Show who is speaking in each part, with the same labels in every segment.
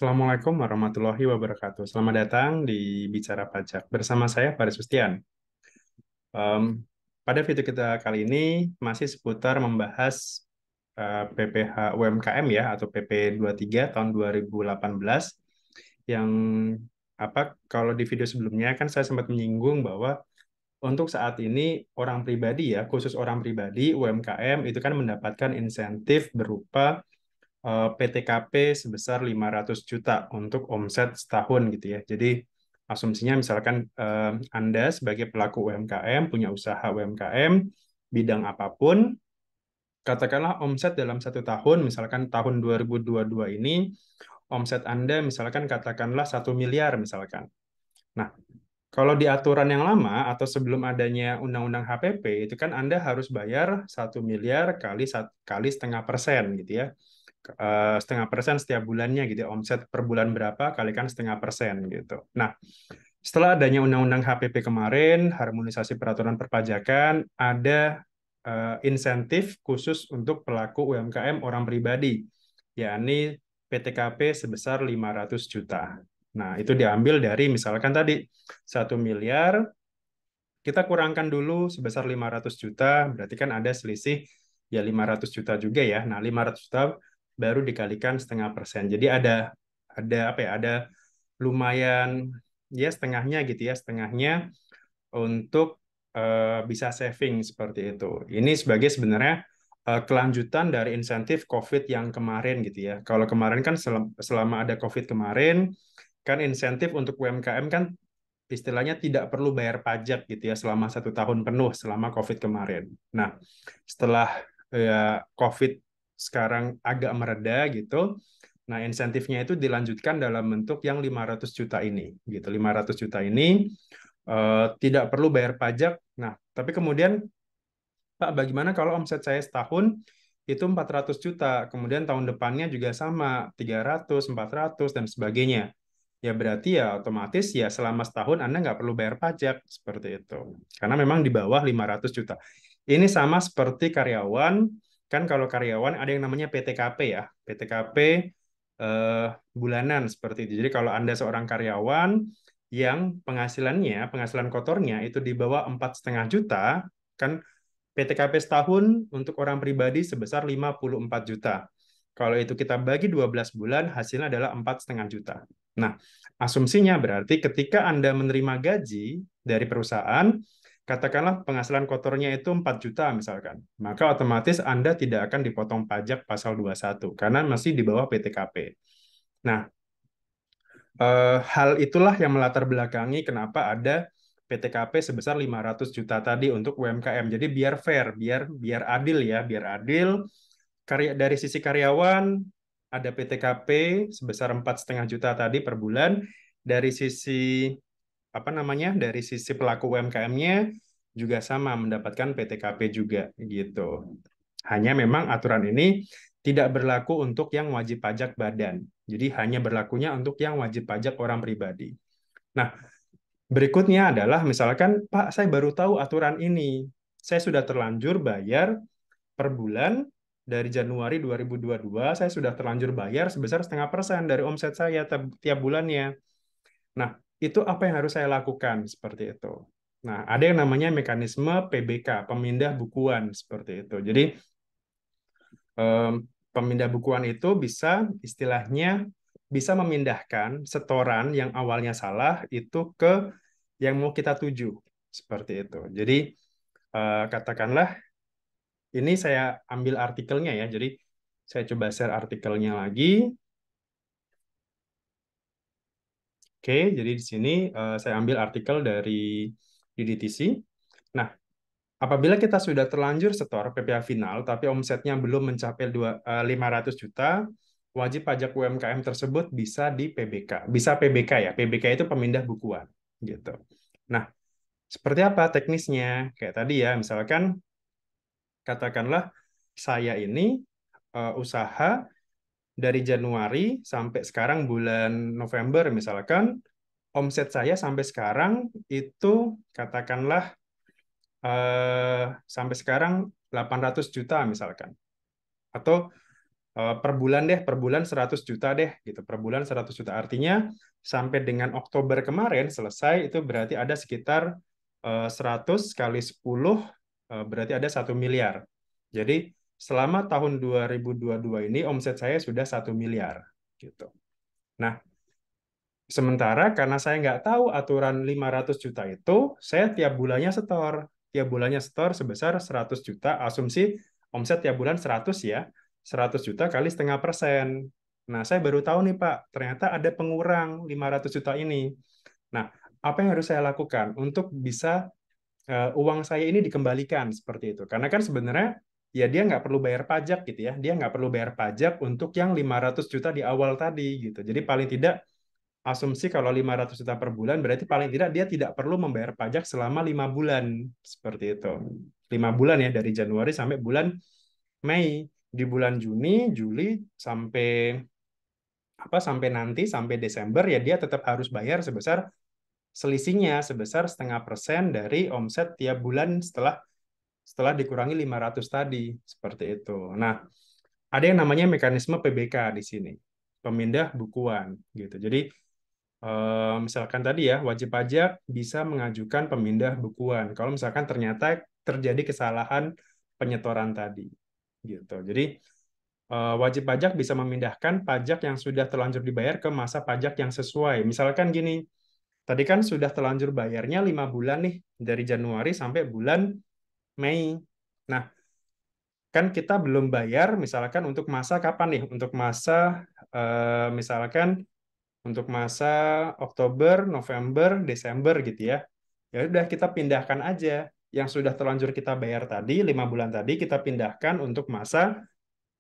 Speaker 1: Assalamualaikum warahmatullahi wabarakatuh. Selamat datang di Bicara Pajak. Bersama saya, Faris Sustian. Em, Pada video kita kali ini masih seputar membahas PPh UMKM ya, atau PP 23 tahun 2018 yang kalau di video sebelumnya kan saya sempat menyinggung bahwa untuk saat ini orang pribadi ya, khusus orang pribadi UMKM itu kan mendapatkan insentif berupa PTKP sebesar 500 juta untuk omset setahun gitu ya. Jadi asumsinya misalkan Anda sebagai pelaku UMKM, punya usaha UMKM, bidang apapun, katakanlah omset dalam satu tahun, misalkan tahun 2022 ini, omset Anda misalkan katakanlah 1 miliar misalkan. Nah, kalau di aturan yang lama atau sebelum adanya Undang-Undang HPP, itu kan Anda harus bayar 1 miliar kali setengah persen gitu ya, setengah persen setiap bulannya gitu ya. Omset per bulan berapa kalikan setengah persen gitu. Nah, setelah adanya Undang-Undang HPP kemarin, harmonisasi peraturan perpajakan, ada insentif khusus untuk pelaku UMKM orang pribadi, yakni PTKP sebesar 500 juta. Nah, itu diambil dari misalkan tadi 1 miliar, kita kurangkan dulu sebesar 500 juta, berarti kan ada selisih ya 500 juta juga ya. Nah, 500 juta baru dikalikan setengah persen. Jadi ada apa ya? Ada lumayan ya setengahnya gitu ya, setengahnya untuk bisa saving seperti itu. Ini sebagai sebenarnya kelanjutan dari insentif COVID yang kemarin gitu ya. Kalau kemarin kan selama ada COVID kemarin, kan insentif untuk UMKM kan istilahnya tidak perlu bayar pajak gitu ya selama 1 tahun penuh selama COVID kemarin. Nah, setelah COVID sekarang agak mereda gitu, nah insentifnya itu dilanjutkan dalam bentuk yang 500 juta ini gitu. 500 juta ini tidak perlu bayar pajak. Nah, tapi kemudian Pak, bagaimana kalau omset saya setahun itu 400 juta, kemudian tahun depannya juga sama, 300, 400, dan sebagainya. Ya berarti ya otomatis ya selama setahun Anda nggak perlu bayar pajak, seperti itu. Karena memang di bawah 500 juta. Ini sama seperti karyawan, kan kalau karyawan ada yang namanya PTKP ya, PTKP bulanan seperti itu. Jadi kalau Anda seorang karyawan yang penghasilan kotornya itu di bawah 4,5 juta, kan PTKP setahun untuk orang pribadi sebesar 54 juta. Kalau itu kita bagi 12 bulan, hasilnya adalah 4,5 juta. Nah, asumsinya berarti ketika Anda menerima gaji dari perusahaan, katakanlah penghasilan kotornya itu 4 juta misalkan, maka otomatis Anda tidak akan dipotong pajak pasal 21 karena masih di bawah PTKP. Nah, hal itulah yang melatar belakangi kenapa ada PTKP sebesar 500 juta tadi untuk UMKM. Jadi biar fair, biar biar adil ya, biar adil. Dari sisi karyawan ada PTKP sebesar 4,5 juta tadi per bulan. Dari sisi apa namanya? Dari sisi pelaku UMKM-nya juga sama mendapatkan PTKP juga gitu. Hanya memang aturan ini tidak berlaku untuk yang wajib pajak badan. Jadi hanya berlakunya untuk yang wajib pajak orang pribadi. Nah, berikutnya adalah misalkan, Pak, saya baru tahu aturan ini. Saya sudah terlanjur bayar per bulan dari Januari 2022, saya sudah terlanjur bayar sebesar setengah persen dari omset saya tiap bulannya. Nah, itu apa yang harus saya lakukan seperti itu. Nah, ada yang namanya mekanisme PBK, pemindah bukuan seperti itu. Jadi, pemindah bukuan itu bisa istilahnya bisa memindahkan setoran yang awalnya salah itu ke yang mau kita tuju seperti itu. Jadi katakanlah ini saya ambil artikelnya ya. Jadi saya coba share artikelnya lagi. Oke, jadi di sini saya ambil artikel dari DDTC. Nah, apabila kita sudah terlanjur setor PPh final, tapi omsetnya belum mencapai 500 juta, wajib pajak UMKM tersebut bisa di PBK. Bisa PBK ya, PBK itu pemindah bukuan. Gitu. Nah, seperti apa teknisnya? Kayak tadi ya, misalkan katakanlah saya ini usaha dari Januari sampai sekarang bulan November misalkan, omset saya sampai sekarang itu katakanlah sampai sekarang 800 juta misalkan. Atau per bulan deh, per bulan 100 juta deh gitu. Per bulan 100 juta. Artinya sampai dengan Oktober kemarin selesai itu berarti ada sekitar 100 kali 10 berarti ada 1 miliar. Jadi selama tahun 2022 ini omset saya sudah 1 miliar gitu. Nah, sementara karena saya nggak tahu aturan 500 juta itu, saya tiap bulannya setor. Tiap bulannya setor sebesar 100 juta, asumsi omset tiap bulan 100 ya. 100 juta kali setengah persen. Nah, saya baru tahu nih Pak, ternyata ada pengurang 500 juta ini. Nah, apa yang harus saya lakukan untuk bisa uang saya ini dikembalikan seperti itu? Karena kan sebenarnya ya dia nggak perlu bayar pajak gitu ya. Dia nggak perlu bayar pajak untuk yang 500 juta di awal tadi gitu. Jadi paling tidak asumsi kalau 500 juta per bulan berarti paling tidak dia tidak perlu membayar pajak selama 5 bulan seperti itu. 5 bulan ya dari Januari sampai bulan Mei. Di bulan Juni, Juli sampai sampai nanti sampai Desember ya dia tetap harus bayar sebesar selisihnya sebesar setengah persen dari omset tiap bulan setelah setelah dikurangi 500 tadi seperti itu. Nah, ada yang namanya mekanisme PBK di sini, pemindah bukuan gitu. Jadi misalkan tadi ya, wajib pajak bisa mengajukan pemindah bukuan. Kalau misalkan ternyata terjadi kesalahan penyetoran tadi, gitu. Jadi wajib pajak bisa memindahkan pajak yang sudah terlanjur dibayar ke masa pajak yang sesuai. Misalkan gini, tadi kan sudah terlanjur bayarnya 5 bulan nih, dari Januari sampai bulan Mei. Nah, kan kita belum bayar, misalkan untuk masa kapan nih? Untuk masa misalkan untuk masa Oktober, November, Desember gitu ya. Ya udah kita pindahkan aja yang sudah terlanjur kita bayar tadi 5 bulan tadi kita pindahkan untuk masa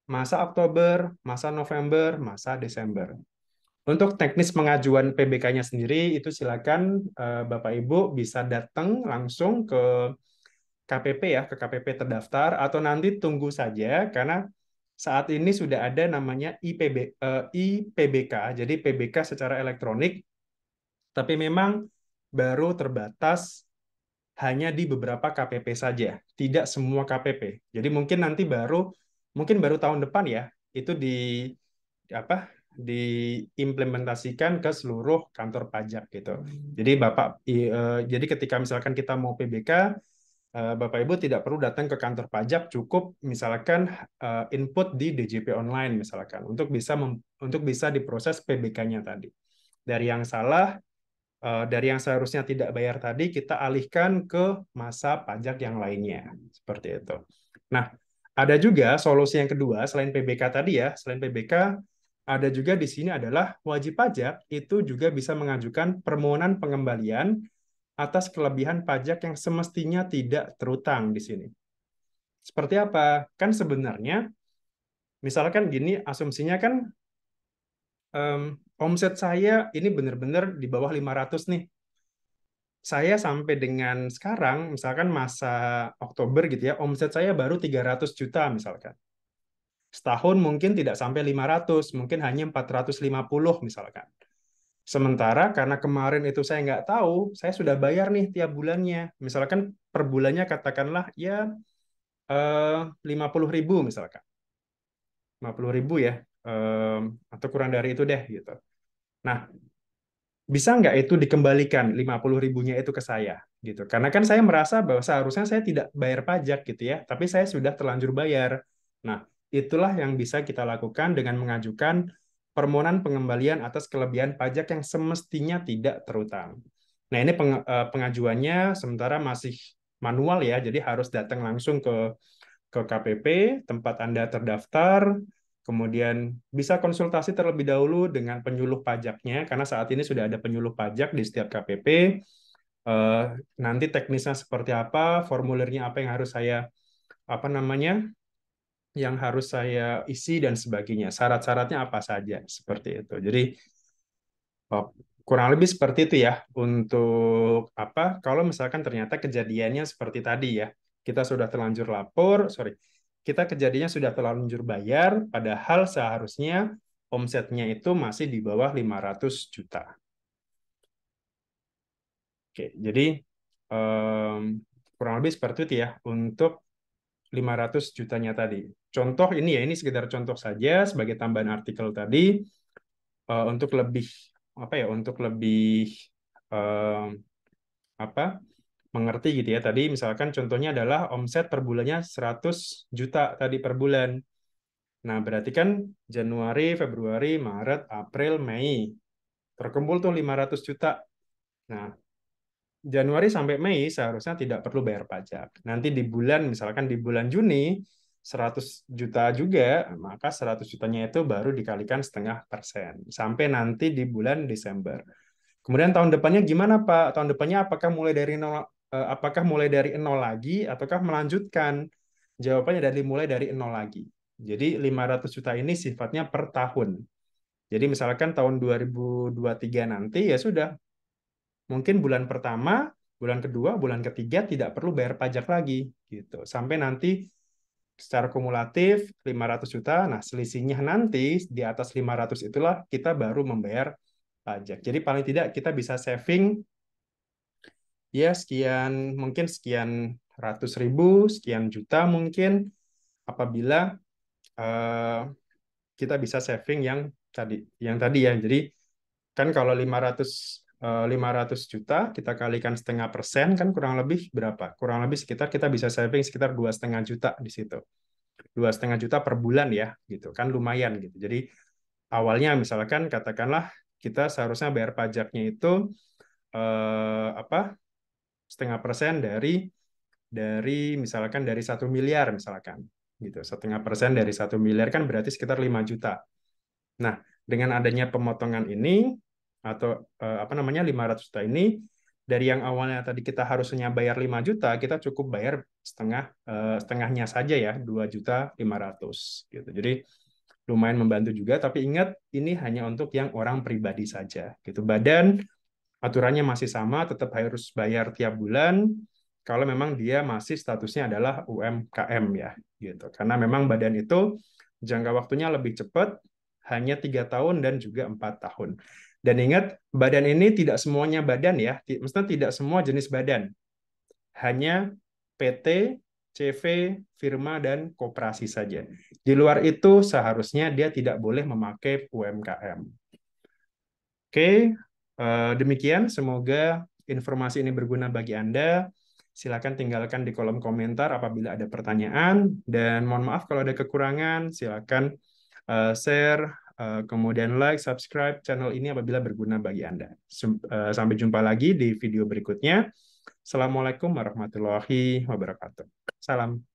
Speaker 1: masa Oktober, masa November, masa Desember. Untuk teknis pengajuan PBK-nya sendiri itu silakan Bapak Ibu bisa datang langsung ke KPP ya, ke KPP terdaftar atau nanti tunggu saja karena saat ini sudah ada namanya IPBK, jadi PBK secara elektronik tapi memang baru terbatas hanya di beberapa KPP saja, tidak semua KPP. Jadi mungkin baru tahun depan ya, itu apa diimplementasikan ke seluruh kantor pajak gitu. Jadi jadi ketika misalkan kita mau PBK, Bapak Ibu tidak perlu datang ke kantor pajak, cukup misalkan input di DJP online misalkan untuk bisa diproses PBK-nya tadi. Dari yang seharusnya tidak bayar tadi kita alihkan ke masa pajak yang lainnya seperti itu. Nah, ada juga solusi yang kedua selain PBK tadi ya, selain PBK ada juga di sini adalah wajib pajak itu juga bisa mengajukan permohonan pengembalian atas kelebihan pajak yang semestinya tidak terutang di sini. Seperti apa? Kan sebenarnya misalkan gini asumsinya kan em, omset saya ini benar-benar di bawah 500 nih. Saya sampai dengan sekarang, misalkan masa Oktober gitu ya, omset saya baru 300 juta misalkan. Setahun mungkin tidak sampai 500, mungkin hanya 450 misalkan. Sementara karena kemarin itu saya nggak tahu, saya sudah bayar nih tiap bulannya. Misalkan per bulannya katakanlah ya 50.000 misalkan. 50.000 ya, atau kurang dari itu deh gitu. Nah, bisa nggak itu dikembalikan 50 ribunya itu ke saya gitu karena kan saya merasa bahwa seharusnya saya tidak bayar pajak gitu ya tapi saya sudah terlanjur bayar. Nah, itulah yang bisa kita lakukan dengan mengajukan permohonan pengembalian atas kelebihan pajak yang semestinya tidak terutang. Nah, ini pengajuannya sementara masih manual ya, jadi harus datang langsung ke KPP tempat Anda terdaftar, kemudian bisa konsultasi terlebih dahulu dengan penyuluh pajaknya, karena saat ini sudah ada penyuluh pajak di setiap KPP. Eh, Nanti teknisnya seperti apa, formulirnya apa yang harus saya, apa namanya, yang harus saya isi dan sebagainya, syarat-syaratnya apa saja, seperti itu. Jadi oh, kurang lebih seperti itu ya untuk apa kalau misalkan ternyata kejadiannya seperti tadi ya. Kita sudah terlanjur lapor, sorry. Kita kejadiannya sudah terlanjur bayar padahal seharusnya omsetnya itu masih di bawah 500 juta. Oke, jadi em, kurang lebih seperti itu ya untuk 500 jutanya tadi. Contoh ini ya, ini sekedar contoh saja sebagai tambahan artikel tadi, untuk lebih apa ya, untuk lebih eh, apa mengerti gitu ya. Tadi misalkan contohnya adalah omset per bulannya 100 juta tadi per bulan. Nah, berarti kan Januari, Februari, Maret, April, Mei terkumpul tuh 500 juta. Nah, Januari sampai Mei seharusnya tidak perlu bayar pajak. Nanti di bulan, misalkan di bulan Juni, 100 juta juga, maka 100 jutanya itu baru dikalikan 0,5%. Sampai nanti di bulan Desember. Kemudian tahun depannya gimana, Pak? Tahun depannya apakah mulai dari nol, lagi, ataukah melanjutkan? Jawabannya mulai dari nol lagi. Jadi 500 juta ini sifatnya per tahun. Jadi misalkan tahun 2023 nanti ya sudah, mungkin bulan pertama, bulan kedua, bulan ketiga tidak perlu bayar pajak lagi gitu. Sampai nanti secara kumulatif 500 juta. Nah, selisihnya nanti di atas 500 itulah kita baru membayar pajak. Jadi paling tidak kita bisa saving ya sekian, mungkin sekian ratus ribu, sekian juta mungkin apabila eh, kita bisa saving yang tadi ya. Jadi kan kalau 500 juta kita kalikan 0,5% kan kurang lebih berapa? Kurang lebih sekitar kita bisa saving sekitar 2,5 juta di situ. 2,5 juta per bulan ya, gitu kan lumayan gitu. Jadi awalnya misalkan katakanlah kita seharusnya bayar pajaknya itu apa 0,5% dari misalkan dari 1 miliar misalkan gitu. 0,5% dari 1 miliar kan berarti sekitar 5 juta. Nah, dengan adanya pemotongan ini atau apa namanya 500 juta ini, dari yang awalnya tadi kita harusnya bayar 5 juta, kita cukup bayar setengahnya saja ya, 2,5 juta gitu. Jadi lumayan membantu juga, tapi ingat ini hanya untuk yang orang pribadi saja gitu. Badan aturannya masih sama, tetap harus bayar tiap bulan kalau memang dia masih statusnya adalah UMKM ya gitu. Karena memang badan itu jangka waktunya lebih cepat, hanya 3 tahun dan juga 4 tahun. Dan ingat, badan ini tidak semuanya badan ya, maksudnya tidak semua jenis badan, hanya PT, CV, firma, dan koperasi saja. Di luar itu seharusnya dia tidak boleh memakai UMKM. Oke, demikian. Semoga informasi ini berguna bagi Anda. Silakan tinggalkan di kolom komentar apabila ada pertanyaan. Dan mohon maaf kalau ada kekurangan. Silakan share, kemudian like, subscribe channel ini apabila berguna bagi Anda. Sampai jumpa lagi di video berikutnya. Assalamualaikum warahmatullahi wabarakatuh. Salam.